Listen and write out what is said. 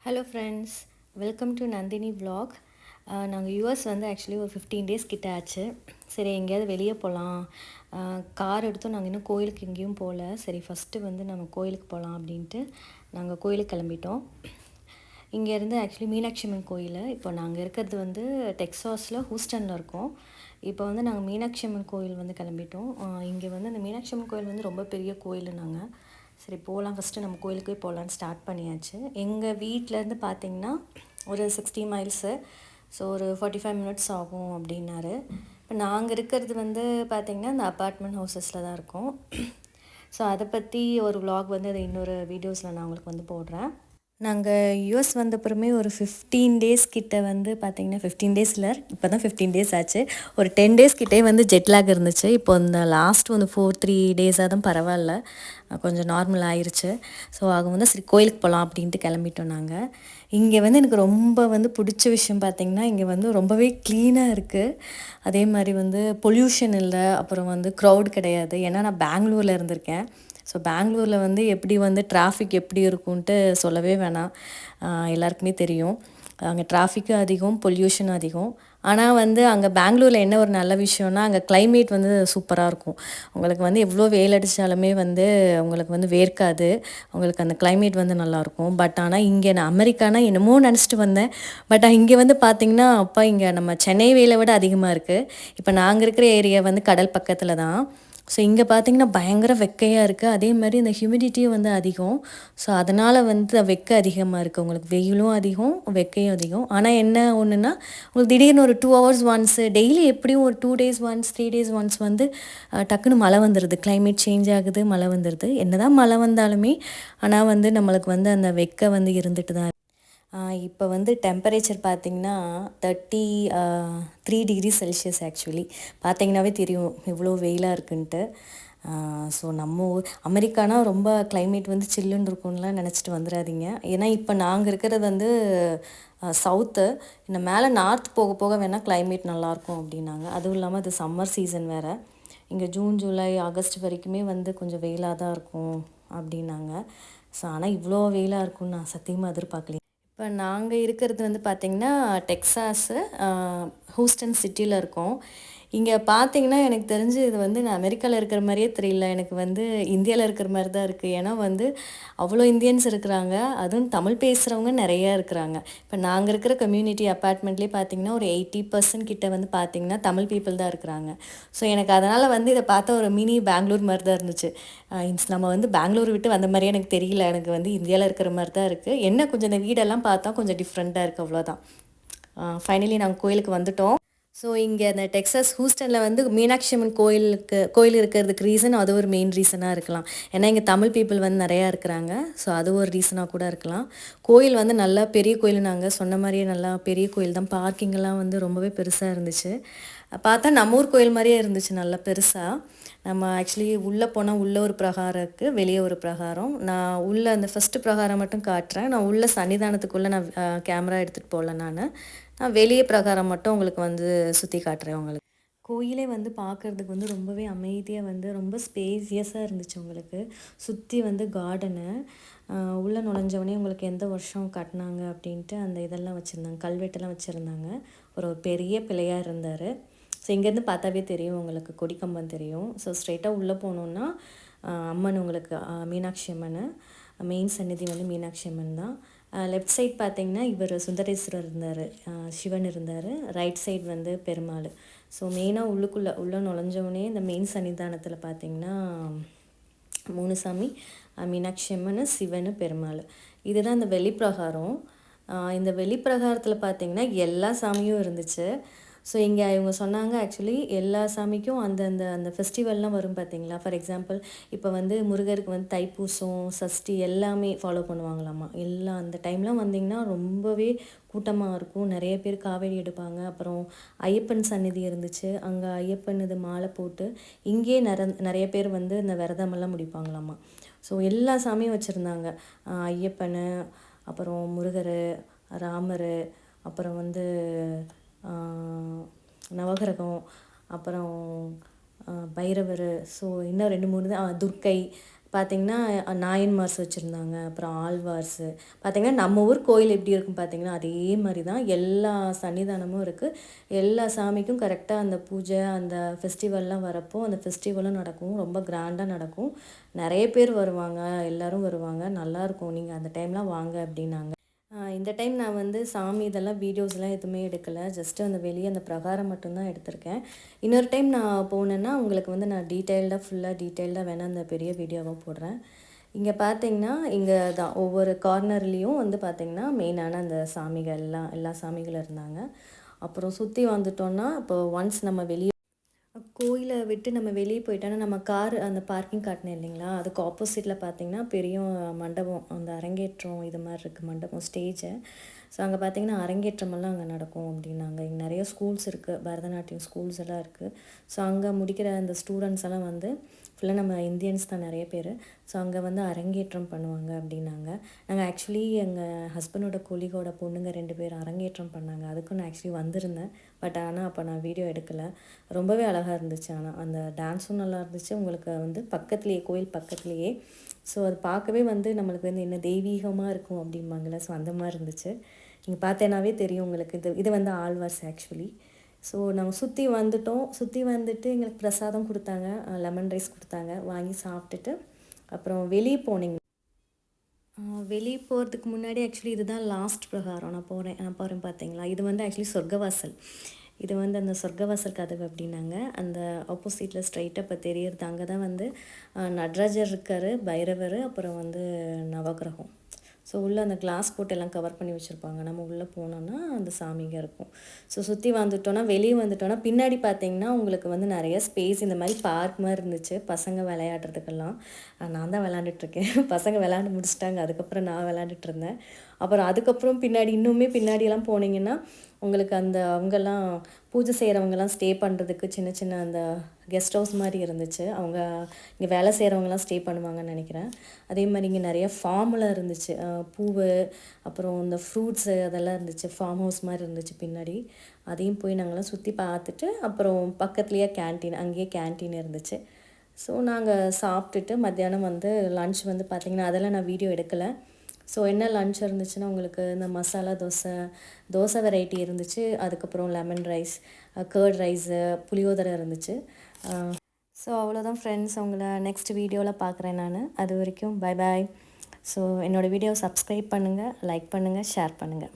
Hello friends, welcome to Nandini vlog. நாங்கள் US வந்து actually ஒரு 15 டேஸ் கிட்ட ஆச்சு. சரி எங்கேயாவது வெளியே போகலாம், கார் எடுத்தோம். நாங்கள் இன்னும் கோயிலுக்கு எங்கேயும் போகல. சரி ஃபஸ்ட்டு வந்து நம்ம கோயிலுக்கு போகலாம் அப்படின்ட்டு நாங்கள் கோயிலுக்கு கிளம்பிட்டோம். இங்கேருந்து ஆக்சுவலி மீனாட்சி அம்மன் கோயில். இப்போ நாங்கள் இருக்கிறது வந்து டெக்ஸாஸில் ஹூஸ்டனில் இருக்கோம். இப்போ வந்து நாங்கள் மீனாட்சி அம்மன் கோயில் வந்து கிளம்பிட்டோம். இங்கே வந்து அந்த மீனாட்சி அம்மன் கோயில் வந்து ரொம்ப பெரிய கோயில். நாங்கள் சரி போகலாம், ஃபஸ்ட்டு நம்ம கோயிலுக்கே போகலான்னு ஸ்டார்ட் பண்ணியாச்சு. எங்கள் வீட்டிலேருந்து பார்த்திங்கன்னா ஒரு 60 மைல்ஸு, ஸோ ஒரு 45 மினிட்ஸ் ஆகும் அப்படின்னாரு. இப்போ நாங்கள் இருக்கிறது வந்து பார்த்திங்கன்னா இந்த அப்பார்ட்மெண்ட் ஹவுசஸில் தான் இருக்கோம். ஸோ அதை பற்றி ஒரு vlog வந்து அதை இன்னொரு வீடியோஸில் நான் உங்களுக்கு வந்து போடுறேன். நாங்கள் யூஎஸ் வந்தப்புறமே ஒரு 15 டேஸ் கிட்ட வந்து பார்த்திங்கன்னா 15 டேஸ் இல்லை, இப்போ தான் 15 டேஸ் ஆச்சு. ஒரு 10 டேஸ் கிட்டே வந்து ஜெட்லாக் இருந்துச்சு. இப்போ இந்த லாஸ்ட் வந்து 3 டேஸாக தான் பரவாயில்ல, கொஞ்சம் நார்மல் ஆயிடுச்சு. ஸோ அவங்க வந்து சரி கோயிலுக்கு போகலாம் அப்படின்ட்டு கிளம்பிட்டோம் நாங்கள். இங்கே வந்து எனக்கு ரொம்ப வந்து பிடிச்ச விஷயம் பார்த்திங்கன்னா, இங்கே வந்து ரொம்பவே க்ளீனாக இருக்குது. அதே மாதிரி வந்து பொல்யூஷன் இல்லை, அப்புறம் வந்து க்ரௌட் கிடையாது. ஏன்னா நான் பெங்களூரில் இருந்திருக்கேன். ஸோ பெங்களூரில் வந்து எப்படி வந்து டிராஃபிக் எப்படி இருக்கும்ன்ட்டு சொல்லவே வேணாம், எல்லாருக்குமே தெரியும். அங்கே டிராஃபிக்கும் அதிகம், பொல்யூஷனும் அதிகம். ஆனால் வந்து அங்கே பெங்களூரில் என்ன ஒரு நல்ல விஷயம்னா, அங்கே கிளைமேட் வந்து சூப்பராக இருக்கும். உங்களுக்கு வந்து எவ்வளோ வெயில் அடித்தாலுமே வந்து உங்களுக்கு வந்து வேர்க்காது. உங்களுக்கு அந்த கிளைமேட் வந்து நல்லாயிருக்கும். பட் ஆனால் இங்கே நான் அமெரிக்கானா என்னமோ நினச்சிட்டு வந்தேன். பட் இங்கே வந்து பார்த்திங்கன்னா, அப்பா இங்கே நம்ம சென்னை வெயிலை விட அதிகமாக இருக்குது. இப்போ நாங்கள் இருக்கிற ஏரியா வந்து கடல் பக்கத்தில் தான். ஸோ இங்கே பார்த்திங்கன்னா பயங்கர வெக்கையாக இருக்குது. அதே மாதிரி இந்த ஹியூமிடிட்டியும் வந்து அதிகம். ஸோ அதனால் வந்து வெக்கை அதிகமாக இருக்குது. உங்களுக்கு வெயிலும் அதிகம், வெக்கையும் அதிகம். ஆனால் என்ன ஒன்றுனா, உங்களுக்கு திடீர்னு ஒரு 2 ஹவர்ஸ் ஒன்ஸு, டெய்லி எப்படியும் ஒரு 2 டேஸ் ஒன்ஸ் 3 டேஸ் ஒன்ஸ் வந்து டக்குன்னு மழை வந்துடுது. கிளைமேட் சேஞ்ச் ஆகுது, மழை வந்துடுது. என்ன தான் மழை வந்தாலுமே ஆனால் வந்து நம்மளுக்கு வந்து அந்த வெக்கை வந்து இருந்துட்டு தான். இப்போ வந்து டெம்பரேச்சர் பார்த்திங்கன்னா 33 டிகிரி செல்சியஸ். ஆக்சுவலி பார்த்திங்கனாவே தெரியும் எவ்வளோ வெயிலாக இருக்குன்ட்டு. ஸோ நம்ம ஊர் அமெரிக்கானா ரொம்ப கிளைமேட் வந்து சில்லுன்னு இருக்கும்லாம் நினச்சிட்டு வந்துடாதீங்க. ஏன்னா இப்போ நாங்கள் இருக்கிறது வந்து சவுத்து. இன்னும் மேலே நார்த் போக போக வேணால் கிளைமேட் நல்லாயிருக்கும் அப்படின்னாங்க. அதுவும் இல்லாமல் அது சம்மர் சீசன் வேறு. இங்கே ஜூன் ஜூலை ஆகஸ்ட் வரைக்குமே வந்து கொஞ்சம் வெயிலாக தான் இருக்கும் அப்படின்னாங்க. ஸோ ஆனால் இவ்வளோ வெயிலாக இருக்கும்னு நான் சத்தியமாக எதிர்பார்க்கல. இப்போ நாங்கள் இருக்கிறது வந்து பார்த்திங்கன்னா டெக்ஸாஸு, ஹூஸ்டன் சிட்டியில் இருக்கோம். இங்கே பார்த்திங்கன்னா எனக்கு தெரிஞ்சு இது வந்து நான் அமெரிக்காவில் இருக்கிற மாதிரியே தெரியல, எனக்கு வந்து இந்தியாவில் இருக்கிற மாதிரி தான் இருக்குது. ஏன்னா வந்து அவ்வளோ இந்தியன்ஸ் இருக்கிறாங்க, அதுவும் தமிழ் பேசுகிறவங்க நிறையா இருக்கிறாங்க. இப்போ நாங்கள் இருக்கிற கம்யூனிட்டி அப்பார்ட்மெண்ட்லேயே பார்த்திங்கன்னா ஒரு 80% கிட்ட வந்து பார்த்திங்கன்னா தமிழ் பீப்புள் தான் இருக்கிறாங்க. ஸோ எனக்கு அதனால் வந்து இதை பார்த்தா ஒரு மினி பெங்களூர் மாதிரி தான் இருந்துச்சு. நம்ம வந்து பெங்களூர் விட்டு வந்த மாதிரியே எனக்கு தெரியல, எனக்கு வந்து இந்தியாவில் இருக்கிற மாதிரி தான் இருக்குது. என்ன கொஞ்சம் இந்த வீடெல்லாம் பார்த்தா கொஞ்சம் டிஃப்ரெண்ட்டாக இருக்குது, அவ்வளோதான். ஃபைனலி நாங்கள் கோயிலுக்கு வந்துட்டோம். ஸோ இங்கே அந்த டெக்ஸாஸ் ஹூஸ்டனில் வந்து மீனாட்சி அம்மன் கோயில் இருக்கிறதுக்கு ரீசன் அது ஒரு மெயின் ரீசனாக இருக்கலாம். ஏன்னா இங்கே தமிழ் பீப்புள் வந்து நிறையா இருக்கிறாங்க. ஸோ அது ஒரு ரீசனாக கூட இருக்கலாம். கோயில் வந்து நல்லா பெரிய கோயில், நாங்கள் சொன்ன மாதிரியே நல்லா பெரிய கோயில் தான். பார்க்கிங்கெல்லாம் வந்து ரொம்பவே பெருசாக இருந்துச்சு. பார்த்தா நம்ம ஊர் கோயில் மாதிரியே இருந்துச்சு, நல்லா பெருசாக. நம்ம ஆக்சுவலி உள்ளே போனால் உள்ளே ஒரு பிரகாரம் இருக்குது, வெளியே ஒரு பிரகாரம். நான் உள்ளே அந்த ஃபஸ்ட்டு பிரகாரம் மட்டும் காட்டுறேன். நான் உள்ளே சன்னிதானத்துக்குள்ளே நான் கேமரா எடுத்துகிட்டு போகல. நான் வெளியே பிரகாரம் மட்டும் உங்களுக்கு வந்து சுற்றி காட்டுறேன். உங்களுக்கு கோயிலே வந்து பார்க்குறதுக்கு வந்து ரொம்பவே அமைதியாக வந்து ரொம்ப ஸ்பேசியஸாக இருந்துச்சு. உங்களுக்கு சுற்றி வந்து கார்டனு, உள்ளே நுழைஞ்சவொடனே உங்களுக்கு எந்த வருஷம் கட்டினாங்க அப்படின்ட்டு அந்த இதெல்லாம் வச்சுருந்தாங்க, கல்வெட்டெல்லாம் வச்சுருந்தாங்க. ஒரு பெரிய பிள்ளையார் இருந்தார். ஸோ இங்கேருந்து பார்த்தாவே தெரியும், உங்களுக்கு கொடிக்கம்பம் தெரியும். ஸோ ஸ்ட்ரெயிட்டாக உள்ளே போனோன்னா அம்மன் உங்களுக்கு மீனாட்சி அம்மன், மெயின் சந்நிதி வந்து மீனாட்சி அம்மன் தான். லெஃப்ட் சைட் பார்த்திங்கன்னா இவர் சுந்தரேஸ்வரர் இருந்தார், சிவன் இருந்தார். ரைட் சைட் வந்து பெருமாள். ஸோ மெயினாக உள்ளே நுழைஞ்சவொடனே இந்த மெயின் சன்னிதானத்தில் பார்த்திங்கன்னா 3 சாமி, மீனாட்சி அம்மன், சிவன், பெருமாள். இதுதான் இந்த வெளிப்பிரகாரம். இந்த வெளிப்பிரகாரத்தில் பார்த்திங்கன்னா எல்லா சாமியும் இருந்துச்சு. ஸோ இங்கே இவங்க சொன்னாங்க ஆக்சுவலி எல்லா சாமிக்கும் அந்த ஃபெஸ்டிவல்லாம் வரும் பார்த்திங்களா. ஃபார் எக்ஸாம்பிள் இப்போ வந்து முருகருக்கு வந்து தைப்பூசம், சஷ்டி எல்லாமே ஃபாலோ பண்ணுவாங்களாம்மா. எல்லாம் அந்த டைம்லாம் வந்திங்கன்னா ரொம்பவே கூட்டமாக இருக்கும். நிறைய பேர் காவடி எடுப்பாங்க. அப்புறம் ஐயப்பன் சந்நிதி இருந்துச்சு, அங்கே ஐயப்பன் இது மாலை போட்டு இங்கேயே நிறைய பேர் வந்து இந்த விரதமெல்லாம் முடிப்பாங்களாம்மா. ஸோ எல்லா சாமியும் வச்சுருந்தாங்க. ஐயப்பன், அப்புறம் முருகர், ராமர், அப்புறம் வந்து நவகிரகம், அப்புறம் பைரவர். ஸோ இன்னும் 2 3 தான், துர்க்கை. பார்த்திங்கன்னா நாயன்மார்ஸ் வச்சுருந்தாங்க, அப்புறம் ஆழ்வார்ஸு. பார்த்திங்கன்னா நம்ம ஊர் கோயில் எப்படி இருக்கும் பார்த்திங்கன்னா, அதே மாதிரி தான் எல்லா சன்னிதானமும் இருக்குது. எல்லா சாமிக்கும் கரெக்டாக அந்த பூஜை, அந்த ஃபெஸ்டிவல்லாம் வரப்போ அந்த ஃபெஸ்டிவலும் நடக்கும். ரொம்ப கிராண்டாக நடக்கும். நிறைய பேர் வருவாங்க, எல்லோரும் வருவாங்க. நல்லாயிருக்கும். நீங்கள் அந்த டைம்லாம் வாங்க அப்படின்னாங்க. இந்த டைம் நான் வந்து சாமி இதெல்லாம் வீடியோஸ்லாம் எதுவுமே எடுக்கலை. ஜஸ்ட்டு அந்த வெளியே அந்த பிரகாரம் மட்டும்தான் எடுத்திருக்கேன். இன்னொரு டைம் நான் போனேன்னா உங்களுக்கு வந்து நான் ஃபுல்லாக டீட்டெயில்டாக வேணால் அந்த பெரிய வீடியோவாக போடுறேன். இங்கே பார்த்தீங்கன்னா இங்கே தான் ஒவ்வொரு கார்னர்லேயும் வந்து பார்த்திங்கன்னா மெயினான அந்த சாமிகள்லாம் எல்லா சாமிகளும் இருந்தாங்க. அப்புறம் சுற்றி வந்துட்டோன்னா இப்போ ஒன்ஸ் நம்ம வெளியே கோயிலை விட்டு நம்ம வெளியே போயிட்டோன்னா நம்ம கார் அந்த பார்க்கிங் காட்டினேன் இல்லைங்களா, அதுக்கு ஆப்போசிட்டில் பார்த்திங்கன்னா பெரிய மண்டபம், அந்த அரங்கேற்றம் இது மாதிரி இருக்குது மண்டபம், ஸ்டேஜை. ஸோ அங்கே பார்த்திங்கன்னா அரங்கேற்றமெல்லாம் அங்கே நடக்கும் அப்படின்னாங்க. இங்கே நிறைய ஸ்கூல்ஸ் இருக்குது, பரதநாட்டியம் ஸ்கூல்ஸ் எல்லாம் இருக்குது. ஸோ அங்கே முடிக்கிற அந்த ஸ்டூடெண்ட்ஸ் எல்லாம் வந்து ஃபுல்லாக நம்ம இந்தியன்ஸ் தான் நிறைய பேர். ஸோ அங்கே வந்து அரங்கேற்றம் பண்ணுவாங்க அப்படின்னாங்க. நாங்கள் ஆக்சுவலி எங்கள் ஹஸ்பண்டோட கொலிகோட பொண்ணுங்க 2 பேர் அரங்கேற்றம் பண்ணாங்க. அதுக்கும் நான் ஆக்சுவலி வந்திருந்தேன். பட் ஆனால் அப்போ நான் வீடியோ எடுக்கலை. ரொம்பவே அழகாக இருந்துச்சு. ஆனால் அந்த டான்ஸும் நல்லா இருந்துச்சு. உங்களுக்கு வந்து பக்கத்துலேயே, கோயில் பக்கத்துலேயே. ஸோ அது பார்க்கவே வந்து நம்மளுக்கு வந்து என்ன தெய்வீகமாக இருக்கும் அப்படிம்பாங்கள்ல, ஸோ அந்த மாதிரி இருந்துச்சு. நீங்கள் பார்த்தேனாவே தெரியும் உங்களுக்கு. இது வந்து ஆழ்வார்ஸ் ஆக்சுவலி. ஸோ நாங்கள் சுற்றி வந்துட்டோம். சுற்றி வந்துட்டு எங்களுக்கு பிரசாதம் கொடுத்தாங்க, லெமன் ரைஸ் கொடுத்தாங்க. வாங்கி சாப்பிட்டுட்டு அப்புறம் வெளியே போனீங்க. வெளியே போகிறதுக்கு முன்னாடி ஆக்சுவலி இதுதான் லாஸ்ட் பிரகாரம். நான் போகிறேன் பார்த்தீங்களா, இது வந்து ஆக்சுவலி சொர்க்கவாசல். இது வந்து அந்த சொர்க்கவாசல் கதவு அப்படின்னாங்க. அந்த ஆப்போசிட்டில் ஸ்ட்ரைட்டாக இப்போ தெரியறது அங்கே தான் வந்து நடராஜர் இருக்கார், பைரவர், அப்புறம் வந்து நவகிரகம். ஸோ உள்ளே அந்த கிளாஸ் போட்டு எல்லாம் கவர் பண்ணி வச்சுருப்பாங்க. நம்ம உள்ளே போனோன்னா அந்த சாமிங்க இருக்கும். ஸோ சுற்றி வந்துட்டோன்னா, வெளியே வந்துட்டோன்னா பின்னாடி பார்த்தீங்கன்னா உங்களுக்கு வந்து நிறைய ஸ்பேஸ் இந்த மாதிரி பார்க் மாதிரி இருந்துச்சு பசங்க விளையாடுறதுக்கெல்லாம். நான் தான் விளாண்டுட்ருக்கேன். பசங்க விளாண்டு முடிச்சிட்டாங்க. அதுக்கப்புறம் நான் விளாண்டுட்ருந்தேன். அப்புறம் அதுக்கப்புறம் பின்னாடி இன்னுமே பின்னாடியெல்லாம் போனீங்கன்னா உங்களுக்கு அந்த அவங்கெல்லாம் பூஜை செய்கிறவங்கலாம் ஸ்டே பண்ணுறதுக்கு சின்ன சின்ன அந்த கெஸ்ட் ஹவுஸ் மாதிரி இருந்துச்சு. அவங்க இங்கே வேலை செய்கிறவங்கலாம் ஸ்டே பண்ணுவாங்கன்னு நினைக்கிறேன். அதே மாதிரி இங்கே நிறைய ஃபார்ம்லாம் இருந்துச்சு. பூவு, அப்புறம் இந்த ஃப்ரூட்ஸு அதெல்லாம் இருந்துச்சு. ஃபார்ம் ஹவுஸ் மாதிரி இருந்துச்சு பின்னாடி. அதையும் போய் நாங்கள்லாம் சுற்றி பார்த்துட்டு அப்புறம் பக்கத்துலேயே கேன்டீன், அங்கேயே கேன்டீன் இருந்துச்சு. ஸோ நாங்கள் சாப்பிட்டுட்டு மத்தியானம் வந்து லன்ச் வந்து பார்த்திங்கன்னா அதெல்லாம் நான் வீடியோ எடுக்கலை. ஸோ என்ன லன்ச் இருந்துச்சுன்னா உங்களுக்கு இந்த மசாலா தோசை வெரைட்டி இருந்துச்சு. அதுக்கப்புறம் லெமன் ரைஸ், கர்ட் ரைஸு, புளியோதரை இருந்துச்சு. ஸோ அவ்வளோதான் ஃப்ரெண்ட்ஸ். உங்களை நெக்ஸ்ட் வீடியோவில் பார்க்குறேன் நான். அது வரைக்கும் பை பாய். ஸோ என்னோடய வீடியோவை சப்ஸ்கிரைப் பண்ணுங்கள், லைக் பண்ணுங்கள், ஷேர் பண்ணுங்கள்.